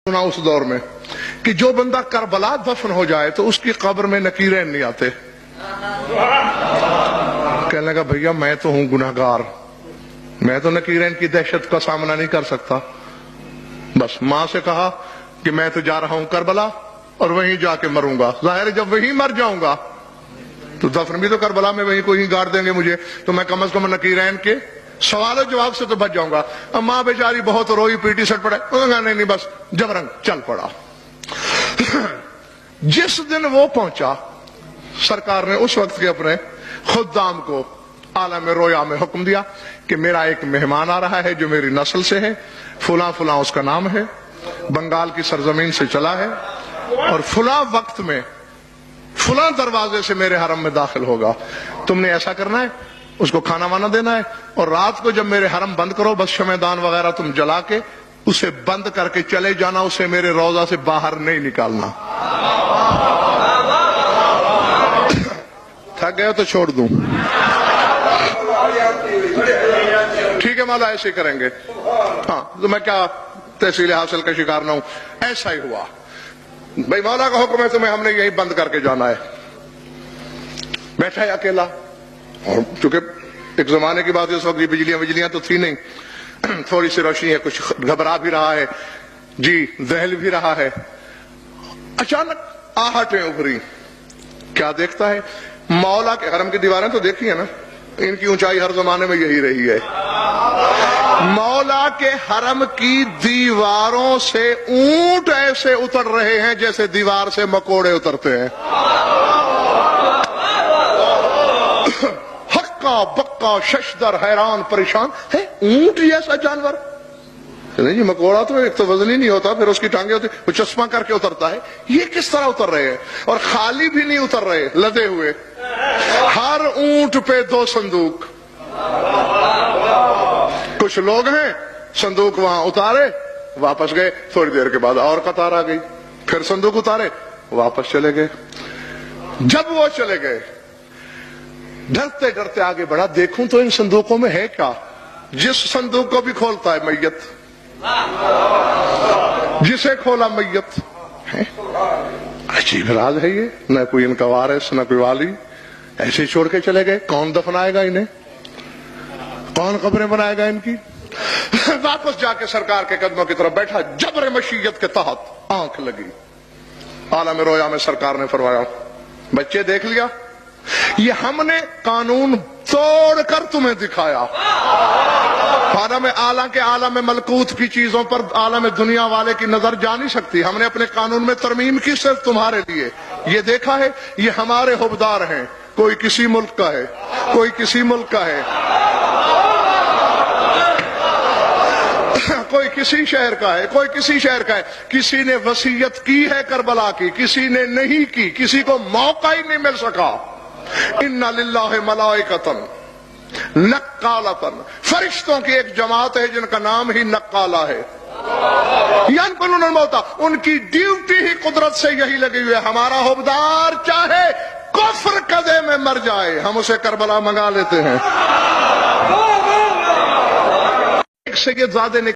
سنا اس دور میں کہ جو بندہ کربلا دفن ہو جائے تو اس کی قبر میں نکیرین نہیں آتے. کہنے لگا بھیا میں تو ہوں گناہگار، میں تو نکیرین کی دہشت کا سامنا نہیں کر سکتا. بس ماں سے کہا کہ میں تو جا رہا ہوں کربلا اور وہیں جا کے مروں گا. ظاہر ہے جب وہیں مر جاؤں گا تو دفن بھی تو کربلا میں وہیں کوئی گاڑ دیں گے مجھے، تو میں کم از کم نکیرین کے سوال و جواب سے تو بچ جاؤں گا. اب ماں بیچاری بہت روئی پیٹی سٹ پڑے، نہیں بس جبرنگ چل پڑا. جس دن وہ پہنچا سرکار نے اس وقت کے اپنے خدام کو عالم رویا میں حکم دیا کہ میرا ایک مہمان آ رہا ہے جو میری نسل سے ہے، فلاں فلاں اس کا نام ہے، بنگال کی سرزمین سے چلا ہے اور فلاں وقت میں فلاں دروازے سے میرے حرم میں داخل ہوگا. تم نے ایسا کرنا ہے، اس کو کھانا وانا دینا ہے اور رات کو جب میرے حرم بند کرو بس شمعدان وغیرہ تم جلا کے اسے بند کر کے چلے جانا، اسے میرے روضہ سے باہر نہیں نکالنا. تھک گئے تو چھوڑ دوں؟ ٹھیک ہے مولا ایسے کریں گے. ہاں تو میں کیا تحصیل حاصل کا شکار نہ ہوں. ایسا ہی ہوا. بھائی مولا کا حکم ہے تمہیں ہم نے یہی بند کر کے جانا ہے. بیٹھا ہے اکیلا، اور چونکہ ایک زمانے کی بات ہے اس وقت بجلیاں تو تھی نہیں، تھوڑی سی روشنی ہے، کچھ گھبرا بھی رہا ہے جی، دہل بھی رہا ہے. اچانک آہٹیں ابھری. کیا دیکھتا ہے؟ مولا کے حرم کی دیواریں تو دیکھی ہیں نا، ان کی اونچائی ہر زمانے میں یہی رہی ہے. مولا کے حرم کی دیواروں سے اونٹ ایسے اتر رہے ہیں جیسے دیوار سے مکوڑے اترتے ہیں. ہکا بکا ششدر حیران پریشان ہے، اونٹ جیسا جانور؟ نہیں جی، مکوڑا تو ایک تو وزن ہی نہیں ہوتا، پھر اس کی ٹانگیں ہوتی، وہ چشمہ کر کے اترتا ہے. یہ کس طرح اتر رہے ہیں؟ اور خالی بھی نہیں اتر رہے، لدے ہوئے. ہر اونٹ پہ 2 صندوق. کچھ لوگ ہیں، صندوق وہاں اتارے واپس گئے، تھوڑی دیر کے بعد اور قطار آ گئی، پھر صندوق اتارے واپس چلے گئے. جب وہ چلے گئے ڈرتے ڈرتے آگے بڑھا، دیکھوں تو ان صندوقوں میں ہے کیا. جس صندوق کو بھی کھولتا ہے میت، جسے کھولا میت. عجیب راز ہے یہ، نہ کوئی ان کا وارث نہ کوئی والی، ایسے ہی چھوڑ کے چلے گئے. کون دفنائے گا انہیں؟ کون قبریں بنائے گا ان کی؟ واپس جا کے سرکار کے قدموں کی طرف بیٹھا. جبر مشیت کے تحت آنکھ لگی. عالم رویا میں سرکار نے فرمایا بچے دیکھ لیا، یہ ہم نے قانون توڑ کر تمہیں دکھایا. عالم اعلیٰ کے عالم ملکوت کی چیزوں پر عالم دنیا والے کی نظر جا نہیں سکتی. ہم نے اپنے قانون میں ترمیم کی صرف تمہارے لیے. یہ دیکھا ہے، یہ ہمارے حبدار ہیں، کوئی کسی ملک کا ہے، کوئی کسی ملک کا ہے، کوئی کسی شہر کا ہے، کوئی کسی شہر کا ہے. کسی نے وصیت کی ہے کربلا کی، کسی نے نہیں کی، کسی کو موقع ہی نہیں مل سکا. ان للہ ملائکۃ نقالۃ، فرشتوں کی ایک جماعت ہے جن کا نام ہی نقالہ ہے. ینقلون الموتى، ان کی ڈیوٹی ہی قدرت سے یہی لگی ہوئی ہے. ہمارا حبدار چاہے کفر قدے میں مر جائے، ہم اسے کربلا منگا لیتے ہیں. ایک سید زادے نے